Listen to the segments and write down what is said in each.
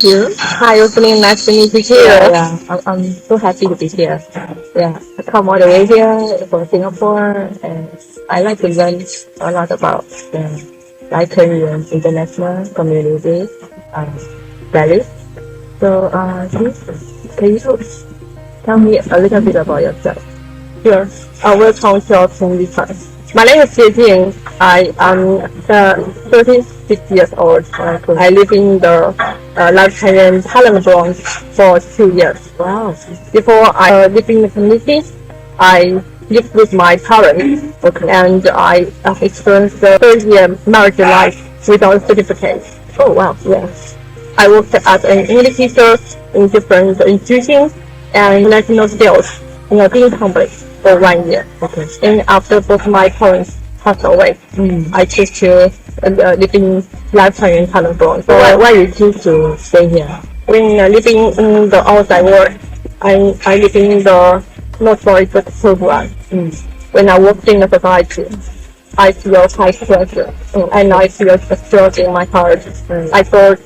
you. Hi, Rosalind. Nice to meet you here. I'm so happy to be here. Yeah, I come all the way here from Singapore, and I like to learn a lot about the Life Korean international community, values. So, can you tell me a little bit about yourself? Sure. Welcome to our community class. My name is Jing. I am 36 years old. I live in the Life Korean Thailand Bronx for 2 years. Wow. Before I live in the community, I lived with my parents, and I experienced the 3-year marriage life without certificate. Oh, wow. Yes. I worked as an English teacher in different institutions and national skills in a big company for 1 year. Okay. And after both my parents passed away, I chose to live in lifetime in Thailand Bronx. So why you choose to stay here? When living in the outside world, I live in the not very good program. When I work in the society, I feel high pressure and I feel the stress in my heart. I feel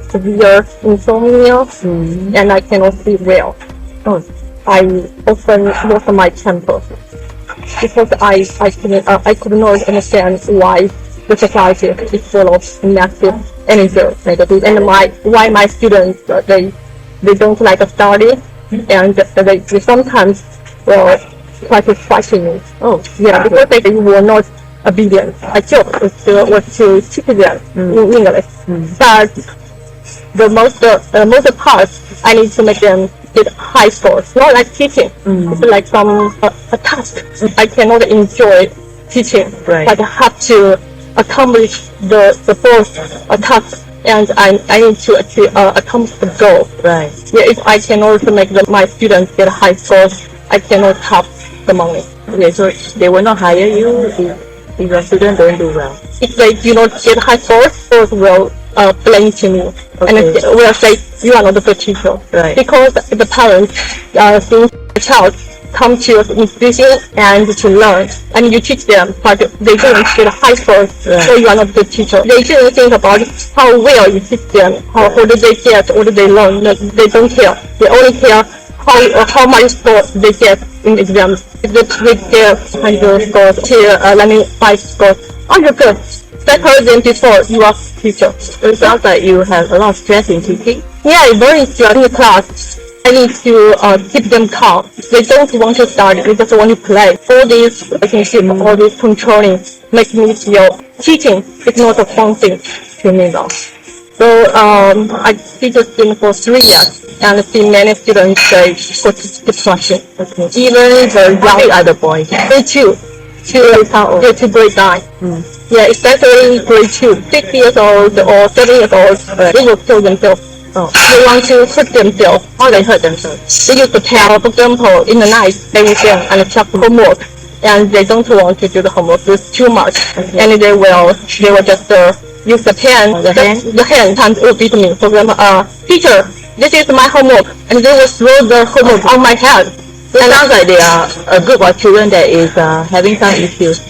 severe insomnia and I cannot sleep well. I often lost my temper because I could not understand why the society is full of negative energy, and why my students they don't like to study, and they sometimes try to question me. Because they were not obedient. I job was to teach them in English, but the most part I need to make them get high scores. Not like teaching. It's like a task. I cannot enjoy teaching, but I have to accomplish the first task, and I need to accomplish the goal. Right. Yeah, if I cannot make my students get high scores, I cannot have the money. Okay, so they will not hire you if your students don't do well. If they do not get high scores, schools will blame to me, and will say you are not a good teacher. Right. Because the parents think the child come to your institution and to learn, and you teach them, but they don't get high scores, so you are not a good teacher. They didn't think about how well you teach them, how did they get, what did they learn. They don't care. They only care how much scores they get in exams. If they get 100 scores, learning 5 scores, you're good. Better than before you are teacher. It sounds like you have a lot of stress in teaching. Yeah, very stressful in class. I need to keep them calm. They don't want to study, they just want to play. All this relationship, all this controlling makes me feel teaching is not a fun thing to me now. So I teach a student for 3 years and see many students they go to depression. Even the young other boys. Grade 2 to grade 9. Yeah, especially grade 2, 6 years old or 7 years old, they will kill themselves. They want to hurt themselves. How they hurt themselves? They used to tell, for example, in the night they will go and check homework, and they don't want to do the homework. It's too much, and they will just use the pen, the hand will beat me. For example, teacher, this is my homework, and they will throw the homework on my head. So it sounds like they are a group of children that is having some issues.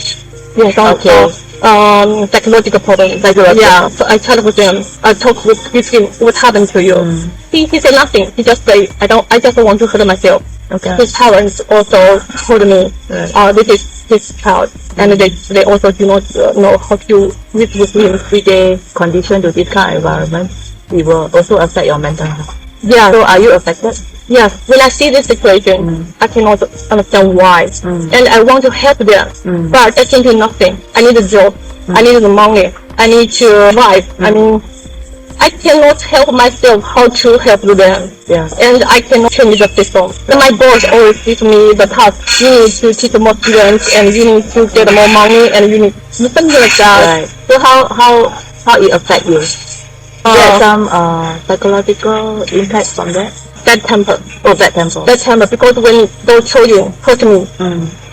Yes, okay. Psychological problems. Yeah, so I chat with them. I talk with him. What happened to you? He said nothing. He just say, I just want to hurt myself. Okay. His parents also told me, this is his child, and they also do not know how to live with him. If they condition to this kind of environment, it will also affect your mental health. Yeah. So are you affected? Yes, when I see this situation, I cannot understand why, and I want to help them, but I can do nothing. I need a job, I need the money, I need to survive. I mean, I cannot help myself how to help them, and I cannot change the system. And my boss always gives me the task, you need to teach more students, and you need to get more money, and you need something like that. Right. So how it affect you? Get some psychological impact from that? Bad temper. Bad temper. Bad temper, because when those children hurt me,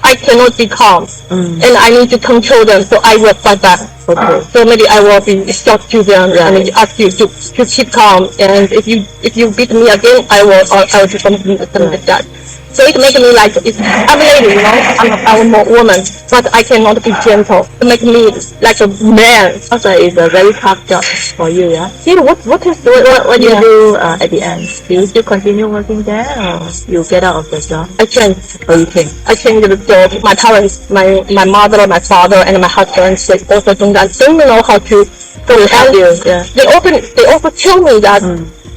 I cannot be calm, and I need to control them, so I will fight back. Okay. So maybe I will be stuck to them and ask you to keep calm, and if you beat me again, I will do something like that. So it makes me like, I'm a lady, I'm a woman, but I cannot be gentle. It makes me like a man. Also, it's a very tough job for you, yeah? Yeah, what What you do at the end? Do you still continue working there or you get out of the job? I change. Or you can? I changed the job. My parents, my mother, my father, and my husband, they also don't know how to help you, yeah. They often tell me that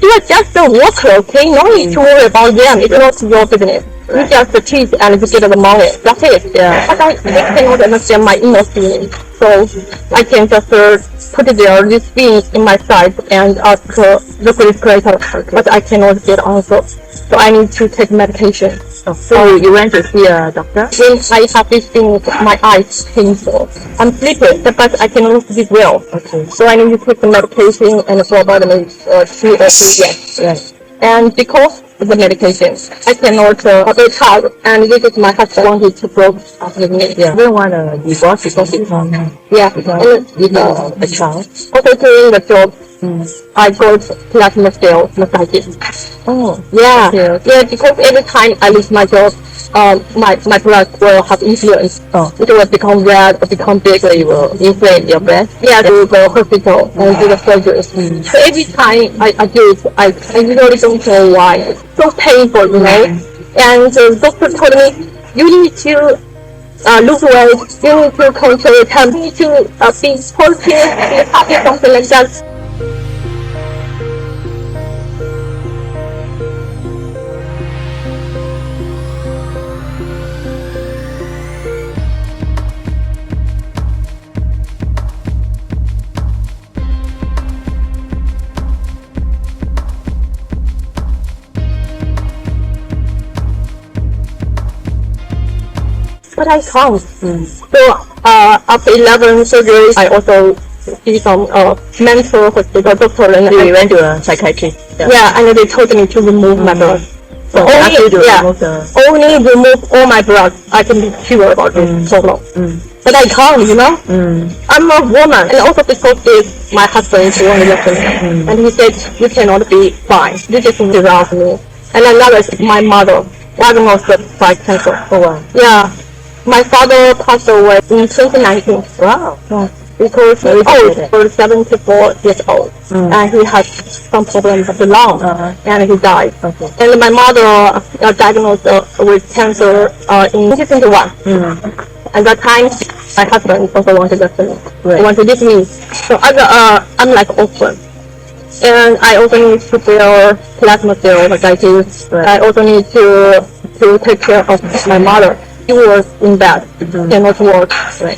you are just a worker, okay? No need to worry about them. It's not your business. You just teach and you get the money. That's it. Yeah. But I cannot understand my inner feelings. So I can just put this thing in my side and ask the creator. But I cannot get answer. So I need to take medication. So you went to see a doctor? When I have this thing, my eyes painful. I'm sleeping, but I cannot sleep well. Okay. So I need to take the medication and for vitamins 2 or 3 days. Right. And because of the medication, I cannot be tired. And this is my husband wanted to break up with me. Yeah. You don't want a divorce because it's not Yeah. because you have a child. Also during the job, I got plasma cell massages. Oh. Yeah. Okay. Yeah, because every time I lose my job, my blood will have influence. Oh. It will become red or become big. So you will inflate your breast? Yeah, to go hospital and do the surgery. So every time I do it, I really don't know why. It's so painful, you know. And the doctor told me, you need to lose weight, you need to control your time, you need to be positive, be happy, something like that. But I can't. So after 11 surgeries, I also see some mental hospital doctor. And So you went to a psychiatrist? yeah, and they told me to remove my blood. So only remove all my blood. I can be sure about this problem. But I can't, you know. I'm a woman, and also because it's my husband is one lesson, and he said you cannot be fine. You just around me. And another is my mother diagnosed with cancer. Oh wow. Yeah. My father passed away in 2019. Wow. Because he was 74 years old. And he had some problems of the lung. And he died. Okay. And my mother diagnosed with cancer in 2021. At that time, my husband also wanted to leave me. Right. He wanted to leave me. So I'm like orphan. And I also need to bear plasma cell like I do. Right. I also need to take care of my mother. He was in bed, cannot work. Right.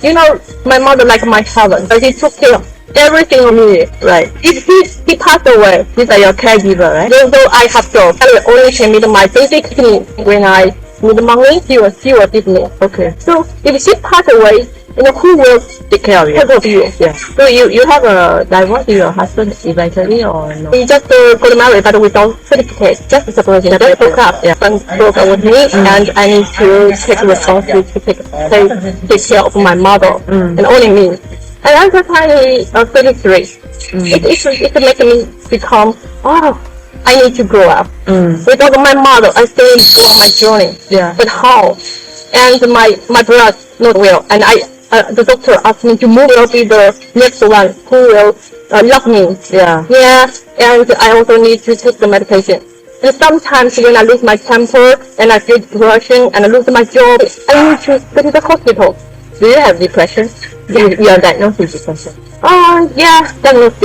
You know, my mother like my heaven. He took care of everything of me. Right. He passed away. These are your caregiver, right? Though I have job, I will only can meet my basic needs. When I need money, he will give me. Okay. So if she passed away, you know, who will Take care of you. take care of you? Yeah. So you have a divorce with your husband eventually or no? We just got married, but without certificate. Just separation. Just broke up. Yeah. Son broke up with me, and I need to take responsibility to take care of my mother and only me. And at the time, 33. It makes me become, I need to grow up. Without my mother, I still go on my journey. Yeah. But how? And my brother not well, and the doctor asked me to move will be the next one who will love me. Yeah. Yeah, and I also need to take the medication. And sometimes when I lose my temper and I feel depression and I lose my job, I need to go to the hospital. Do you have depression? You are diagnosed with depression? Yeah, diagnosed,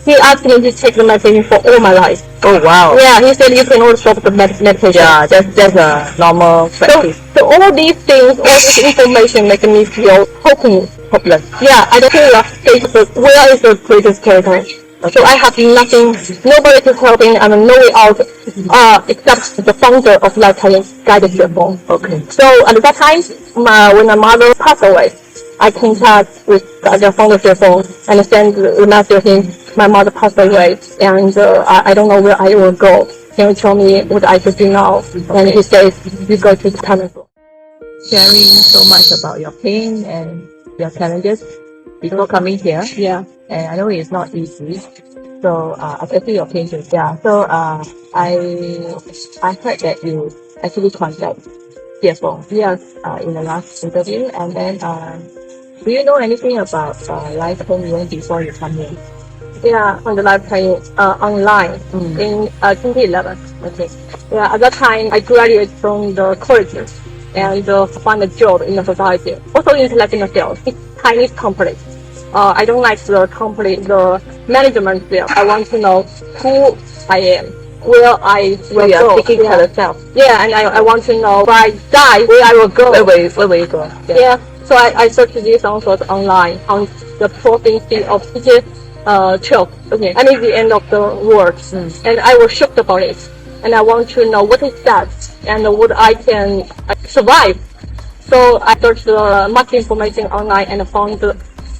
he asked me to take the medication for all my life. Oh wow. Yeah, he said you cannot stop the medication. Yeah, that's a normal practice. So all these things, all this information make me feel hopeless. Yeah, I don't feel where is the greatest character? So I have nothing, nobody to help me, and no way out, except the founder of Lifetime Guided Reform. Okay. So at that time, when my mother passed away, I contact with the founder of Reform and send the message saying my mother passed away, and I don't know where I will go. Can you tell me what I should do now? And he says, you go to the Tamango. Sharing so much about your pain and your challenges before coming here. Yeah. And I know it's not easy. So I can see your patients. Yeah. So I heard that you actually contact CFO. Yes. In the last interview, and then do you know anything about life home loan before you come here? Yeah, on the live training online in 2011. Okay. Yeah, at that time I graduated from the college and find a job in the society. Also in international sales. It's Chinese company. I don't like the company, the management there. I want to know who I am, where I will go. Taking care of yourself. Yeah, and I want to know if I die, where I will go. Where will you go? Yeah. So I searched this answers online on the province of Xinjiang. 12. Okay. I mean the end of the world, and I was shocked about it, and I want to know what is that and what I can survive. So I searched much information online and found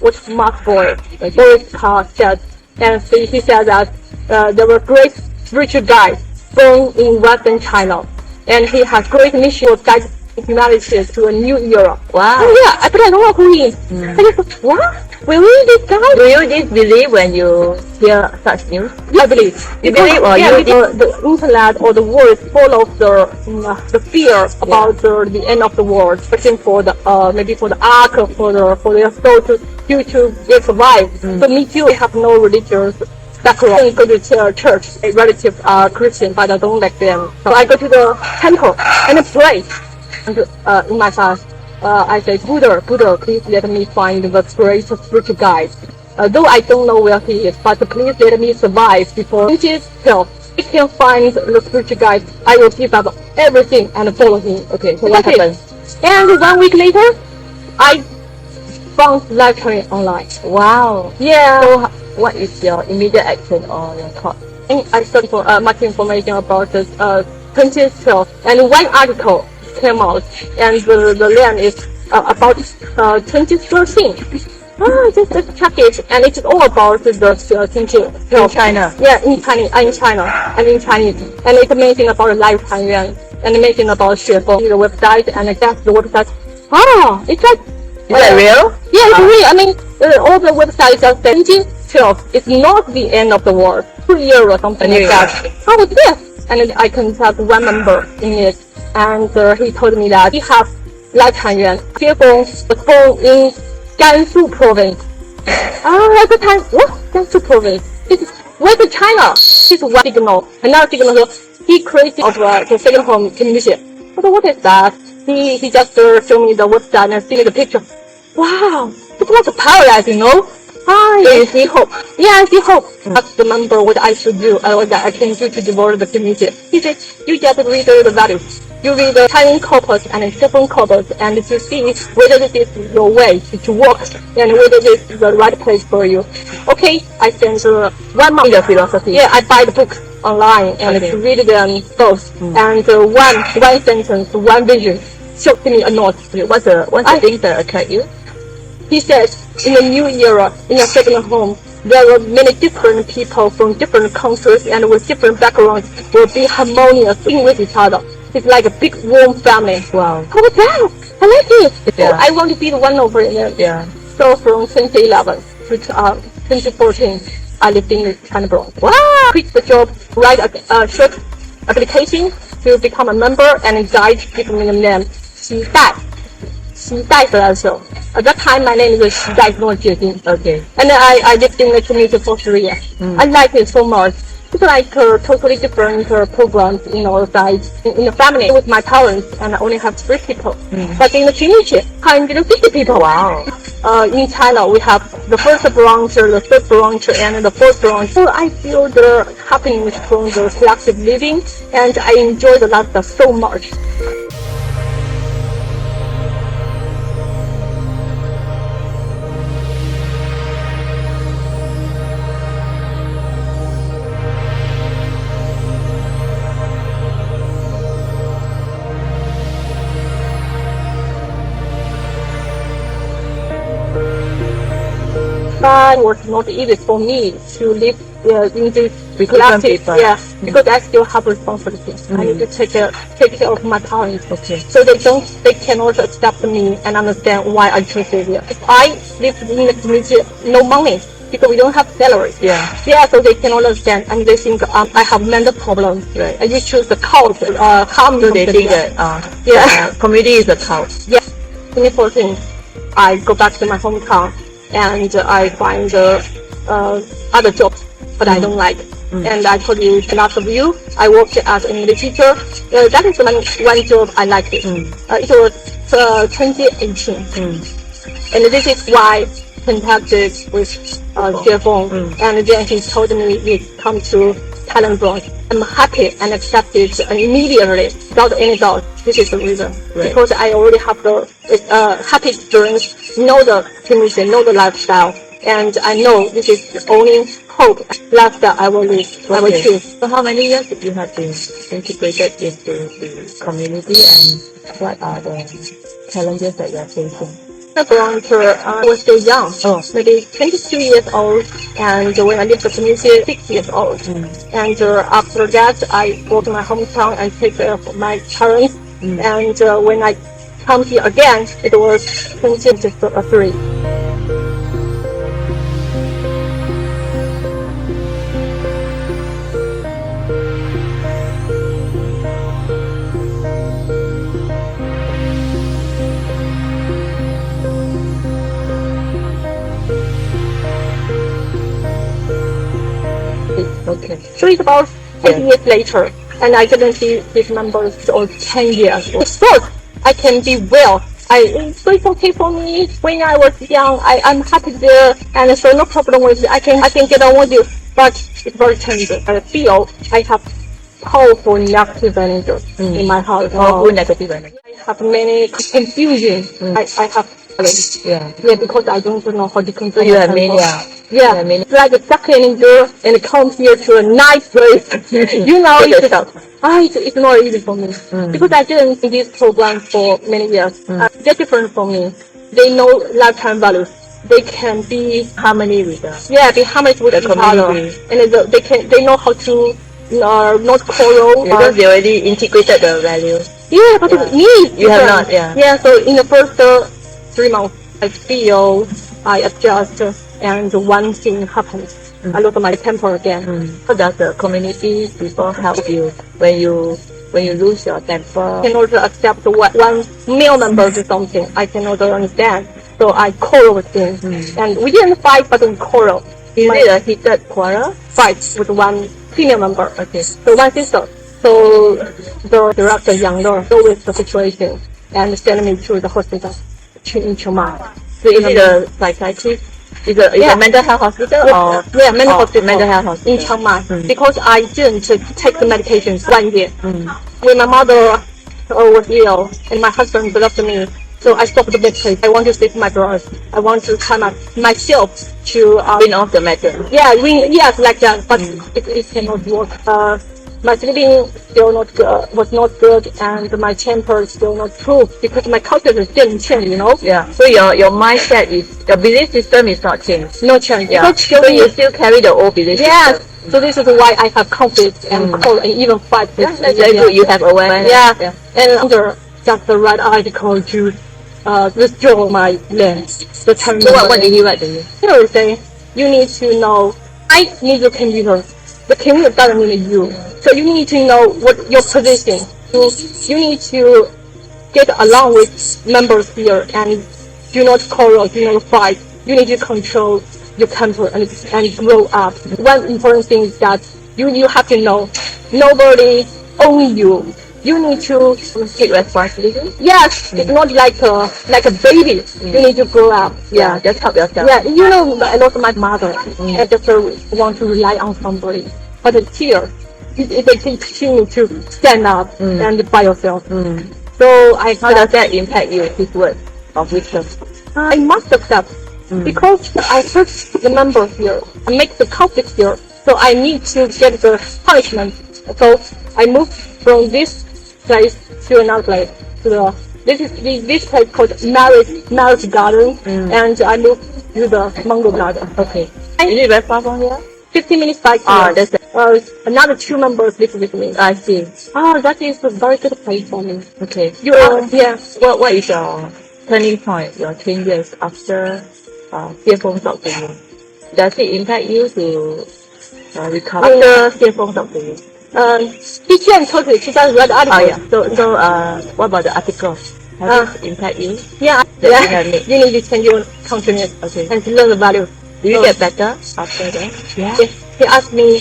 what Mark Boy, Boris Carr said, and he said that there were great spiritual guides born in Western China, and he has great mission to guide humanity to a new era. Wow. Oh, yeah, but I don't know who he is. I just thought, what? Really, this guy? Do you disbelieve when you hear such news? I believe. You believe, or yeah, you the internet or the world is full of the fear about the end of the world, especially for the maybe for the ark, for their soul to survive. So me too. I have no religious background. I go to church. My relatives are Christian, but I don't like them. So I go to the temple and I pray. And in my fast, I say, Buddha, please let me find the great spiritual guide. Though I don't know where he is, but please let me survive before his help. If I can find the spiritual guide, I will give up everything and follow him. Okay, so what happened? And 1 week later, I found live training online. Wow. Yeah. So what is your immediate action or your thought? And I searched for much information about this 2012, and one article came out, and the land is about 2013. Just check it, and it's all about the 2012. In China? Yeah, in China, and in Chinese, and it's mentioning about life Taiwan, and mentioning about Xuefeng, the website, and that's the website. It's like. Is that real? Yeah, it's real. I mean, all the websites are saying 2012 is not the end of the world. 2 years or something like that. How was this? And I contacted one member in it, and he told me that he has life Taiwan. Xuefeng was born in Gansu province. At the time, what? Gansu province? It's West China. It's one signal. Another signal, he created of the second home community. So what is that? He just showed me the website and see the picture. Wow, it's like a paradise, you know? So you see hope? Yeah, I see hope. That's the number what I should do, what I can do to develop the community. He said, you just read the values. You read the Chinese corpus and different corpus, and to see whether this is your way to work and whether this is the right place for you. Okay, I spent 1 month. The philosophy. Yeah, I buy the book online and to read them both. And one sentence, one vision shocked me a lot. What's the thing that attract you? He said, in the new era, in a second home, there were many different people from different countries and with different backgrounds will be harmonious with each other. It's like a big warm family. Wow. How was that? I like it. Yeah. So I want to be the one over there. Yeah. So from 2011 to 2014, I lived in China Bronx. Wow. Quit the job, write a short application to become a member, and guide give me the name Xi Dai Special. At that time, my name is Xi Dai Jeting. Okay. And I lived in the community for 3 years. I like it so much. It's like totally different programs, side in the family with my parents, and I only have 3 people. But in the community, 150 people. Wow. In China, we have the first branch, the third branch, and the fourth branch. So I feel the happiness from the collective living, and I enjoy the lifestyle so much. But it was not easy for me to live in this collective, because I still have responsibility. I need to take care of my parents. Okay. So they cannot accept me and understand why I choose it here. If I live in the community, no money, because we don't have salary. Yeah, So they cannot understand, and they think I have mental problems. Right. And you choose the cult, harm. So they think that community is a cult. Yeah. 2014, I go back to my hometown and I find other jobs, but I don't like. And I told you last of you, I worked as an English teacher. That is one job I liked it. It was 2018. And this is why I contacted with Jeff-Ong. And then he told me he come to Thailand branch. I'm happy and accepted immediately without any doubt. This is the reason. Right. Because I already have the happy experience, know the community, know the lifestyle. And I know this is the only hope lifestyle I will live. I will choose. So how many years you have been integrated into the community, and what are the challenges that you are facing? I was still young, maybe 22 years old, and when I left the community, 6 years old. And after that, I go to my hometown and take care of my parents. And when I come here again, it was 2023. Okay. So it's about 8 years later, and I didn't see these members for 10 years. It's good. I can be well. So it's okay for me. When I was young, I'm happy there, and so no problem with it. I can get on with it, but it's very challenging. I feel I have powerful negative energy in my heart. Powerful negative energy. I have many confusion. I have because I don't know how to control. You have mania. Yeah, it's like a ducking girl and come here to a nice place. It's not easy for me because I didn't see this program for many years. They're different from me. They know lifetime values. They can be harmony with us. be harmonious with the each other, community. and they know how to not quarrel. Because they already integrated the value. Yeah, but me, you have not. Yeah. So in the first 3 months, I feel I adjust, and one thing happens. I lose my temper again. How does the community people help you when you lose your temper? I cannot accept one male member do something. I cannot understand. So I quarrel with him. And we didn't fight, but we quarrel. Is it a heated quarrel? Fight with one female member. Okay. So one sister. So the director younger go with the situation and send me to the hospital in Chiang. So is it a psychiatrist? Is it a mental health hospital or mental hospital. Mental health hospital In Chiang Mai. Because I didn't take the medications 1 year. When my mother was ill and my husband left me, so I stopped the medication. I want to save my brothers. I want to try myself to win off the matter. Yes, like that. But it cannot work. My sleeping still was not good, and my temper still not true because my culture didn't change, Yeah. So your mindset is, your belief system is not changed. No change. Yeah. So you still carry the old belief system. Yes. So this is why I have conflict and call and even fight. That's very good. You have awareness. Yeah. And under just the right article to withdraw my land. So what did he write to you? He was saying, you need to know, I need your computer. The community doesn't need you. So you need to know what your position. You need to get along with members here and do not quarrel, do not fight. You need to control your temper and grow up. One important thing is that you have to know nobody owns you. You need to take responsibility. Yes, it's not like a baby. You need to grow up. Yeah, just help yourself. Yeah, I lost my mother. I just want to rely on somebody. But here, they continue to stand up and by yourself. So how does that impact you? His word of wisdom. I must accept because I hurt the member here. I make the conflict here. So I need to get the punishment. So I moved from this place to another place. This place called Marriage Garden, and I moved to the Mango Garden. Okay. Is it very far from here? 15 minutes bike. That's another 2 members live with me. I see. That is a very good place for me. Okay. Yeah. What is your turning point? Your changes after Jeff-Ong talked to you? does it impact you to recover after stay-at-home doctor? He can totally. She does read articles. Oh yeah. So what about the article? Has it impact you? Yeah. You need to change your consciousness. Okay. And to learn the value. Do you get better after that? Yeah. He asked me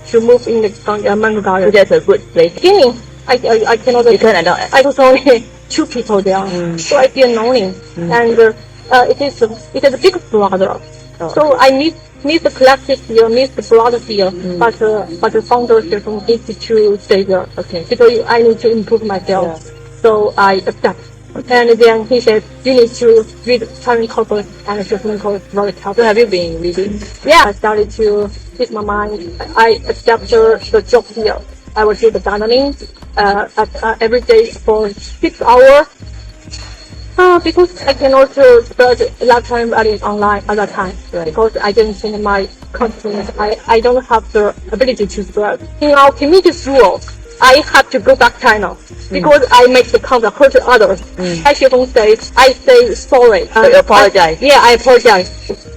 to move in the mango garden. So that's a good place. Beginning, I cannot. You can adopt. I was only 2 people there, so I feel lonely. And it is a big brother. So I need the collective here, need the brother here, but the foundership needs to stay there. Okay. Because I need to improve myself. So I accept. And then he said, you need to read Chinese corporate and Japanese corporate very carefully. So have you been reading? Yeah, I started to teach my mind. I accept the job here. I will do the gardening every day for 6 hours. Because I can also spread lifetime values online at that time. Right. Because I didn't change my consciousness. I don't have the ability to spread. In our community rule, I have to go back China because I make the comment hurt others. I shouldn't say. I say sorry. So you apologize. I apologize.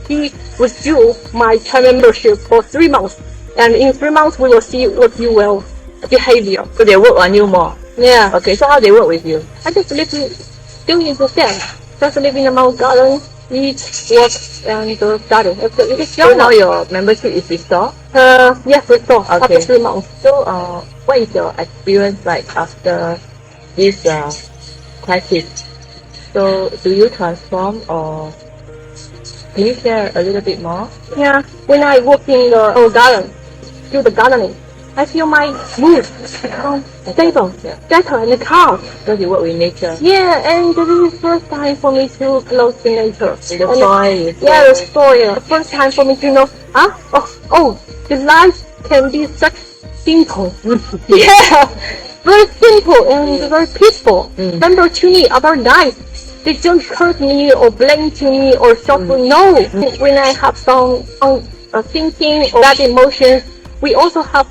He withdrew my China membership for 3 months, and in 3 months we will see what you will behavior. So they work on you more. Yeah. Okay. So how they work with you? I just live still in the same. Just live in the mountain garden, eat, work, and study. It's So now your membership is restored? Yes, restore Okay. after 3 months. So what is your experience like after this crisis? So do you transform or can you share a little bit more? Yeah, when I work in the garden, do the gardening, I feel my mood become stable, better, and calm. Because you work with nature. Yeah, and this is the first time for me to close to nature. In the soil. Yeah, the soil. The first time for me to know, the life can be such simple. Yeah, very simple and very peaceful. Member to me are very nice. They don't hurt me or blame to me or suffer. No. When I have some thinking or bad emotions, we also have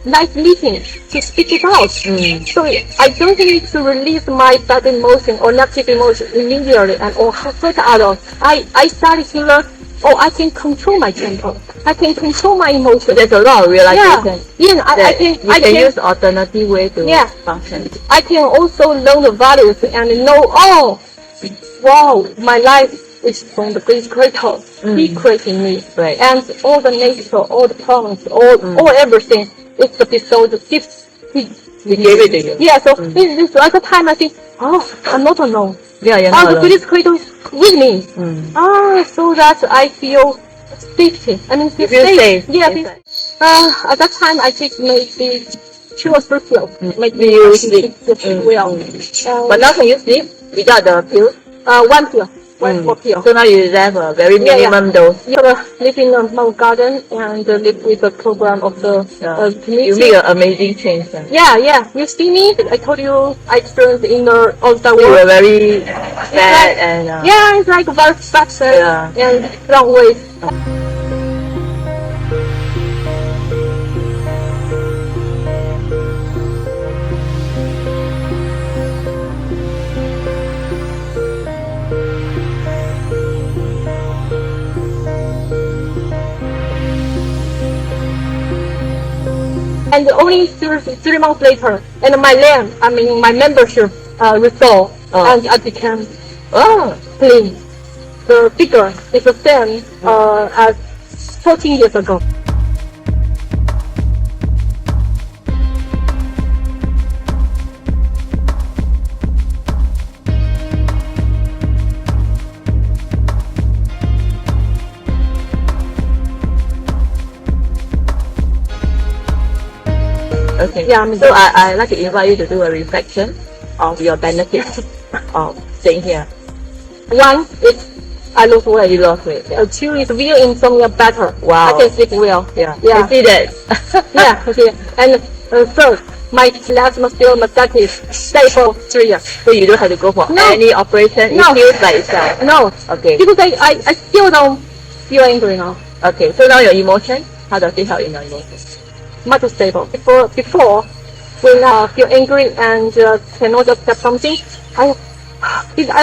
nice meeting to speak it out. So I don't need to release my bad emotion or negative emotion immediately and or hurt others. I started to learn, I can control my temper. I can control my emotions. There's a lot of realization. Yeah, I can use alternative way to function. I can also learn the values and know, wow, my life is from the great creator. He created me. Right. And all the nature, all the problems, all everything. It's the bestowed gifts. We gave it to you. Yeah, so this at the time I think, I'm not alone. Yeah, you're not the alone. greatest creator is with me. So that I feel safety. I mean, You feel safe. Yeah. At that time I think maybe 2 or 3 pills. Maybe you sleep. Well. But now can you sleep without the pill? 1 pill. 1 more pill. So now you have a very minimum dose. You live in a mountain garden and live with the program of the community. You make an amazing change. Yeah. You see me? I told you I experienced in the outside You world. were very sad and It's like very fast and long ways. And only 3 months later, and my land, my membership restored, and I became clean. The figure is the same as 14 years ago. Okay. Yeah, So I like to invite you to do a reflection of your benefits of staying here. 1 is I lose weight. You lost weight. 2 is real insomnia better. Wow. I can sleep well. Yeah. Yeah. I see that. Okay. And 3rd, my last mastitis stay for 3 years. So you don't have to go for any operation. No. It feels by itself. No. Okay. Because I still don't feel angry now. Okay. So now your emotion, how does it help in your emotion? Much stable. Before when I feel angry and cannot accept something, I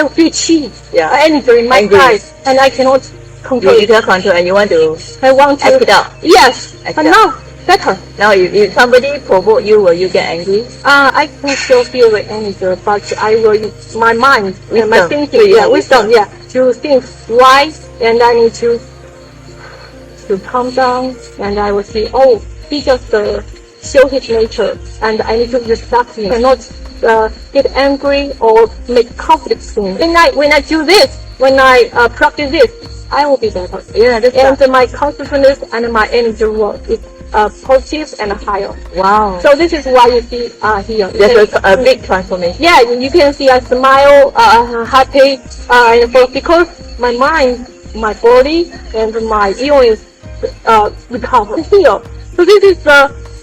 feel cheese. Yeah. Energy in my Angry. side, and I cannot control. You cannot control and you want to I want to act it out. Yes, Act but it out. now better. Now if somebody provoke you, will you get angry? I can still feel the anger, but I will use my mind and my Wisdom. thinking, So you have wisdom, to think why, and I need to calm down, and I will see, oh, he just show his nature, and I need to respect him. I cannot get angry or make conflict soon. When I do this, when I practice this, I will be better. Yeah, that's And my consciousness and my energy will is positive and higher. wow. So this is why you see here. There's a big transformation. Yeah, you can see I smile, happy, because my mind, my body, and my illness recover, heal. So this is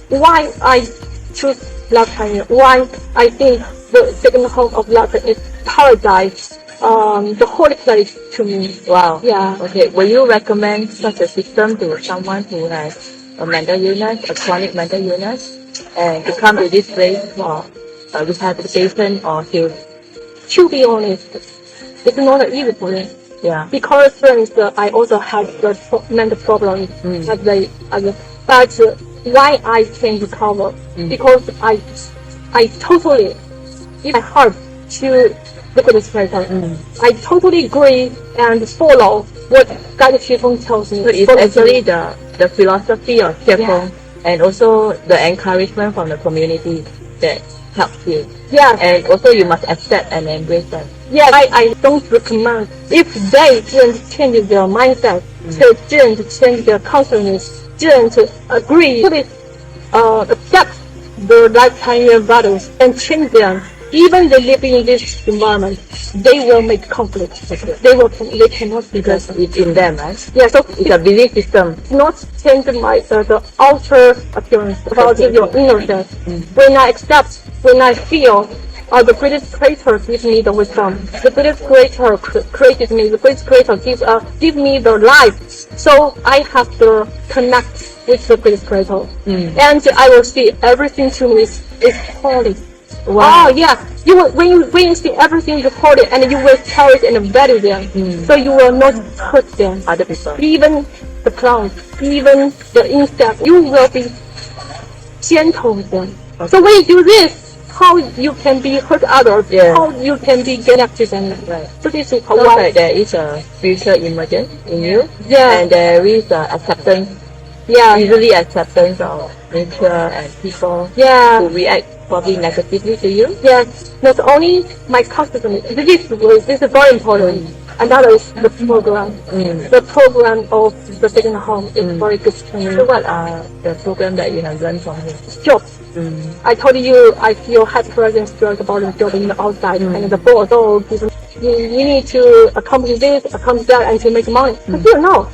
why I choose Latin. Why I think the second home of Latin is paradise, the holy place to me. Wow. Yeah. Okay. Will you recommend such a system to someone who has a mental illness, a chronic mental illness, and to come to this place for rehabilitation or healing? To be honest, it's not easy for me. Yeah. Because friends, I also have the mental problems but why I can recover? Because I totally give my heart to the Buddhist Creator. I totally agree and follow what Guide Qigong tells me. So it's actually the philosophy of Qigong and also the encouragement from the community that helps you. Yeah. And also you must accept and embrace that. Yeah, I don't recommend if they didn't change their mindset, they didn't change their consciousness, didn't agree, accept the lifetime values and change them. Even they live in this environment, they will make conflict. They cannot be Because it's in them, right? Yeah, so It's a belief system. not change the outer appearance, about your inner self. When I accept, when I feel, the greatest creator gives me the wisdom. The greatest creator created me. The greatest creator gives me the life. So I have to connect with the greatest creator, and I will see everything to me is holy. Wow. Oh yeah, you will, when you see everything is holy, and you will cherish and value them. So you will not hurt them. Other people. Even the plants, even the insects, you will be gentle with them. So when you do this, how you can be hurt others, how you can be connected to them. Right. So this is So why. like there is a spiritual emergence in you, Yeah. and there is acceptance, usually acceptance of nature and people who react probably negatively to you. Yes, not only my consciousness, this is very important. Another is the program. The program of the second home is very good to me. So what are the programs that you have learned from here? Job. I told you I feel happy presence about the job in the outside, and the boss, you need to accomplish this, accomplish that, and to make money. But here, no.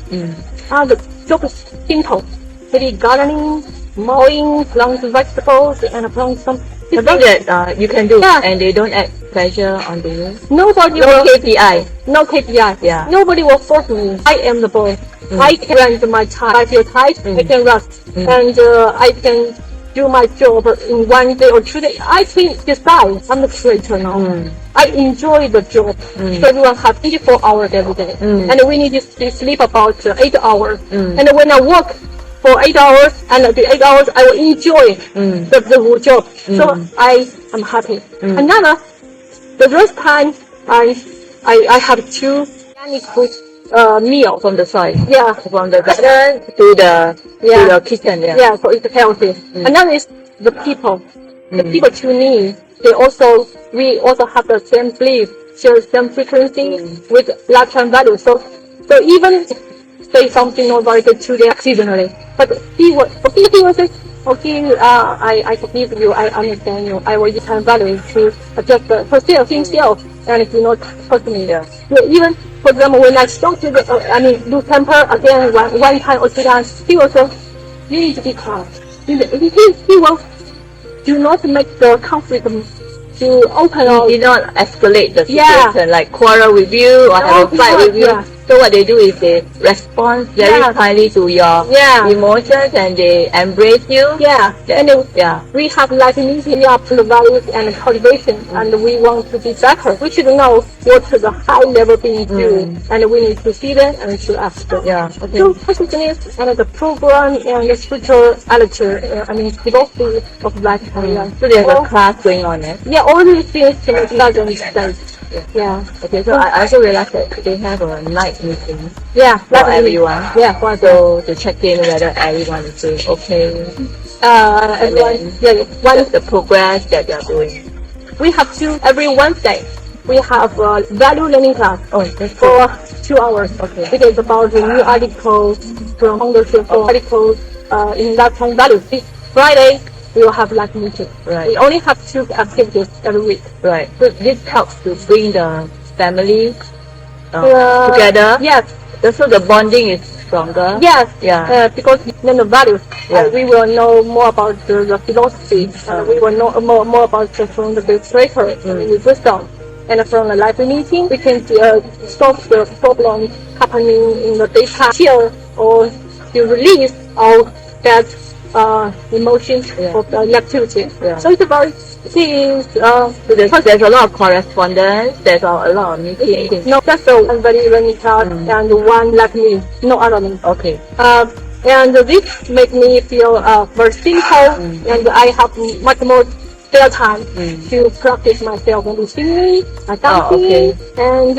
The job is simple. Maybe gardening, mowing, plant vegetables, and plant some. Something that you can do, and they don't add pressure onto you. Nobody No will, KPI. no KPI. Yeah. Nobody will force me. I am the boss. I can rent my time. I feel tired. I can rest, and I can do my job in 1 day or 2 days. I can decide. I'm the creator now. I enjoy the job. So everyone has 24 hours every day, and we need to sleep about 8 hours. And when I work for 8 hours, and the 8 hours I will enjoy the job. So I am happy. Another, the rest time I have 2 organic food meal From the soil. Yeah. From the garden to the kitchen. Yeah, so it's healthy. Another is the people. The people to me, we also have the same belief, share the same frequency with lifetime value. So even say something not very good to them accidentally, but he will say, okay, I forgive you, I understand you, I will use time value to just perceive himself and do not hurt me. Yeah, even for example, when I start to lose temper again one time or 2 times, he will say, you need to be calm. He will do not make the conflict to open up. He did not escalate the situation, like quarrel with you or have a fight with you. So what they do is they respond very kindly to your emotions and they embrace you. Yeah, and then Yeah. we have like meeting up the values and cultivation, and we want to be better. We should know what the high level beings do, and we need to see them and to ask them. Yeah. Okay. So consciousness and the program and the spirituality, philosophy of life. So there's a class going on, eh? Yeah, all these things to make doesn't make sense. Yeah. Okay, so I also realized that they have a night meeting Yeah, for everyone. Yeah, for So to check in whether everyone is doing okay. everyone. Yeah, What is the progress that they are doing? we have every Wednesday. We have value learning class Oh, that's for good. 2 hours. Okay. It is about the new articles from ownership for articles in lifetime value. This Friday we will have live meeting. Right. We only have 2 activities every week. Right. So this helps to bring the family together. Yes. So the bonding is stronger. Yes. Yeah. Because we know the values, we will know more about the philosophy. We will know more about from the creator with wisdom. And from the live meeting, we can solve the problems happening in the daytime here, or to release all that emotions of the activity. Yeah. So it's about things. So there's a lot of correspondence. There's a lot of meetings. No, that's the one very learning class and one like me, no other than. Okay. And this make me feel very simple, and I have much more spare time to practice myself and singing, dancing, and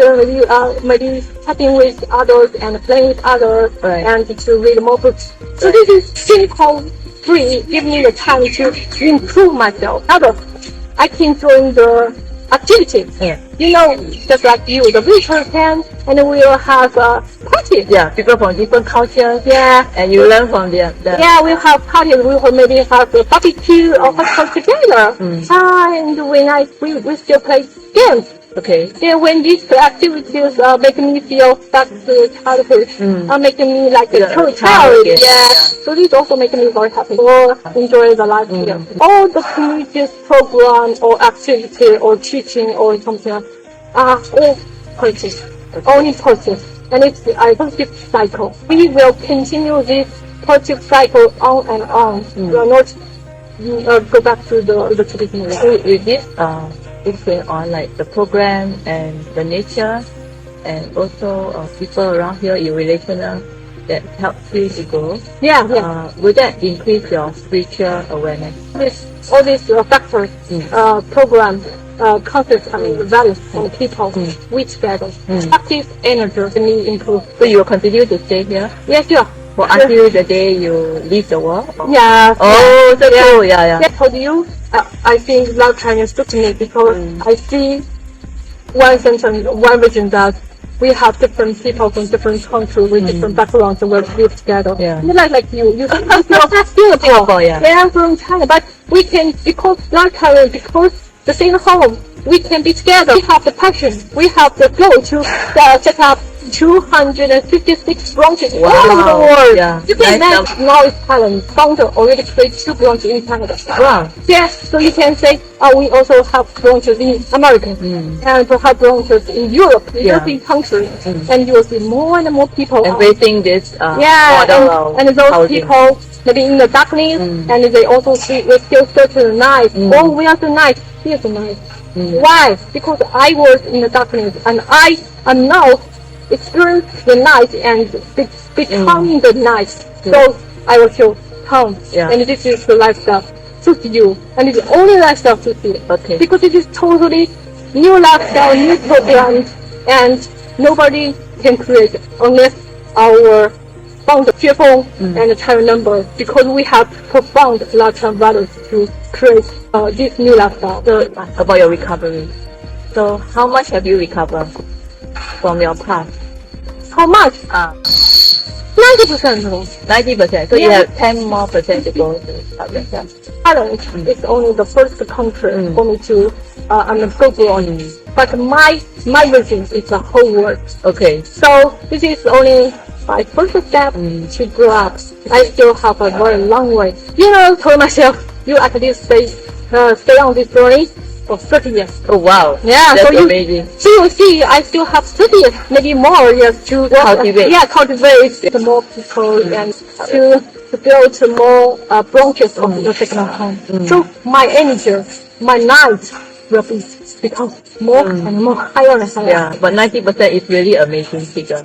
maybe chatting with others and playing with others, and to read more books. So this is simple, free, give me the time to improve myself. I can join the activity. Yeah. You know, just like you, the visitor can, and we will have a party. Yeah. People from different cultures. Yeah. And you learn from them. Yeah, we'll have parties. We will maybe have a barbecue or hot pot together. And we still play games. Okay. Yeah, when these activities make me feel back to childhood, making me like a child. Yeah. So this also makes me very happy or enjoy the life here. All the community's program or activity or teaching or something are all positive. Only positive. And it's a positive cycle. We will continue this positive cycle on and on. We will not go back to the traditional life. So with this it's going on, like the program and the nature, and also people around here in relational that helps you to grow. Will that increase your spiritual awareness? All these factors, program, concepts, values, and people, we together. Active energy me improve. So you will continue to stay here? Yes, sure. For until the day you leave the world? Yeah. Oh, so cool. Yeah. I told you, I think lifetime is good to me because I see one sentence, one vision that we have different people from different countries with different backgrounds and we live together. Yeah. Like you from Singapore. Yeah. I'm from China, but we can, because lifetime, because the same home, we can be together. We have the passion, we have the goal to set up 256 branches all over the world. Yeah. You can imagine now it's Thailand. Founder already created 2 branches in Canada. Wow. Yes, so you can say we also have branches in America and have branches in Europe, in European countries, and you will see more and more people embracing this model and those housing. people maybe in the darkness, and they also see we still search the night. Oh, we are the night. Here's the night. Why? Because I was in the darkness and I am now experience the night and becoming the night. So I will feel calm. And this is the lifestyle suits you, and it's the only lifestyle suits you. Okay. Because it is totally new lifestyle, new program, and nobody can create it unless our founder, fearful and child number, because we have profound lifetime values to create this new lifestyle. So about your recovery. So how much have you recovered from your past? How much? 90%. 90%. So you have 10% more to go to yourself. Thailand is only the first country for me to go on. But my vision is the whole world. Okay. So this is only my first step to grow up. I still have a very long way. You know, told myself, you at least stay on this journey for 30 years. Oh wow. Yeah, That's so you amazing. so you see, I still have 30 years, maybe more years to Cultivate. Yeah, cultivate the more people and to build more branches of the second home. So my energy, my night will become more and more higher and higher. Yeah, but 90% is really amazing figure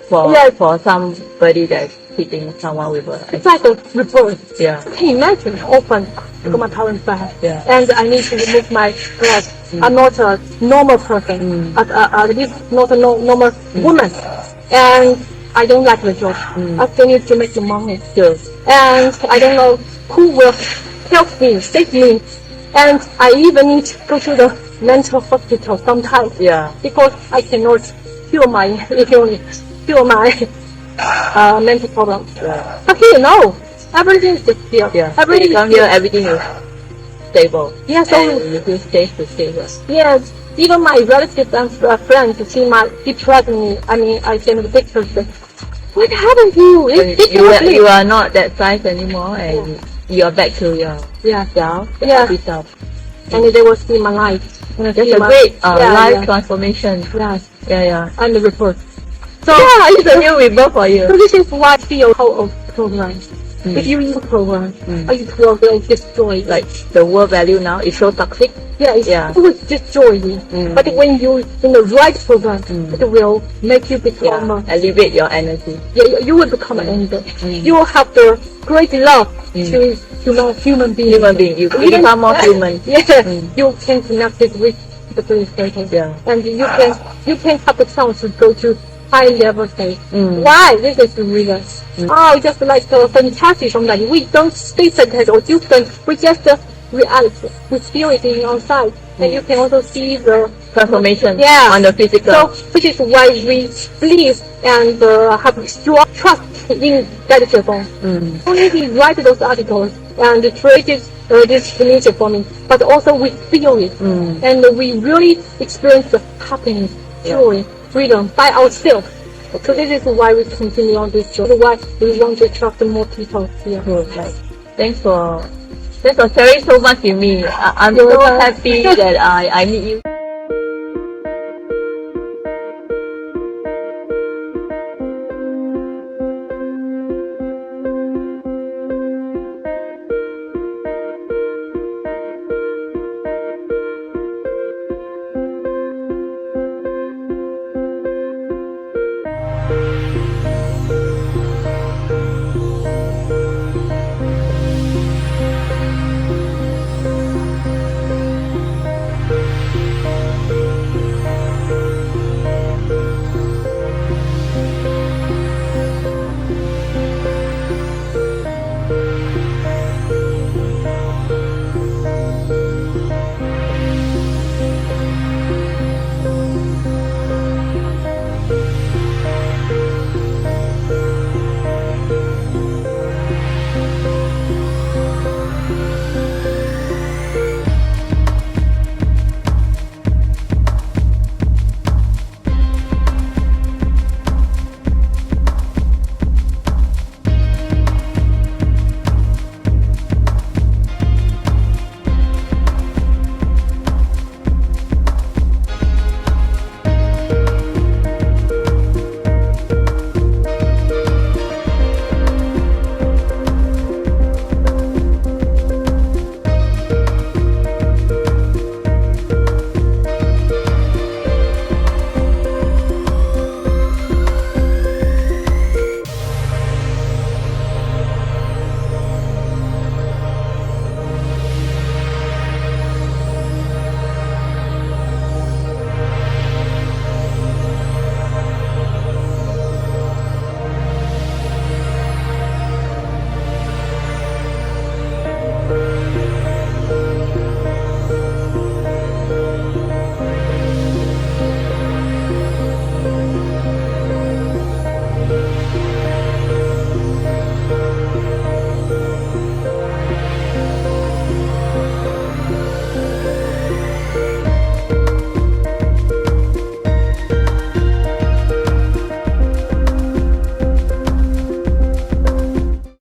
for Yes. for somebody that's hitting someone with a It's like a rebirth. yeah. Can you imagine how often I got my parents back? Yeah. And I need to remove my dress. I'm not a normal person. At least not a normal woman. And I don't like the job. I still need to make the money. Sure. And I don't know who will help me, save me. And I even need to go to the mental hospital sometimes. Yeah. Because I cannot heal my mental problems. Yeah. But here, no. Everything is just here. Yeah. When Everything you come is here, everything is stable. Yeah, so and you feel safe to stay here. yes, even my relatives and friends keep threatening me. I mean, I send the pictures. What happened to you? You are not that size anymore, and you are back to your self, Yeah. happy self. And they will see my life. That's a great life transformation. Yes, Yeah. I'm the report. So Yeah, it's a new rebirth for you. So this is why I feel how of program. If you use a program, you will destroy. Like the world value now is so toxic. It will destroy you. But when you in the right program, it will make you become. Elevate your energy. You will become an angel. You will have the great love to human beings. Human being, you become more human. You can connect it with the facilitator. Yeah. And you can have the chance to go to high level stage. Why? This is the reason. Just like fantasy sometimes. We don't stay fantasy or different. We just reality. We feel it in our side. And you can also see the Transformation Yeah. on the physical. So which is why we believe and have strong trust in that people. Only he write those articles and created this image for me, but also we feel it and we really experience the happiness, joy, freedom by ourselves. So this is why we continue on this journey. Why we want to attract more people here. Thanks for sharing so much with me. I'm so happy that I meet you.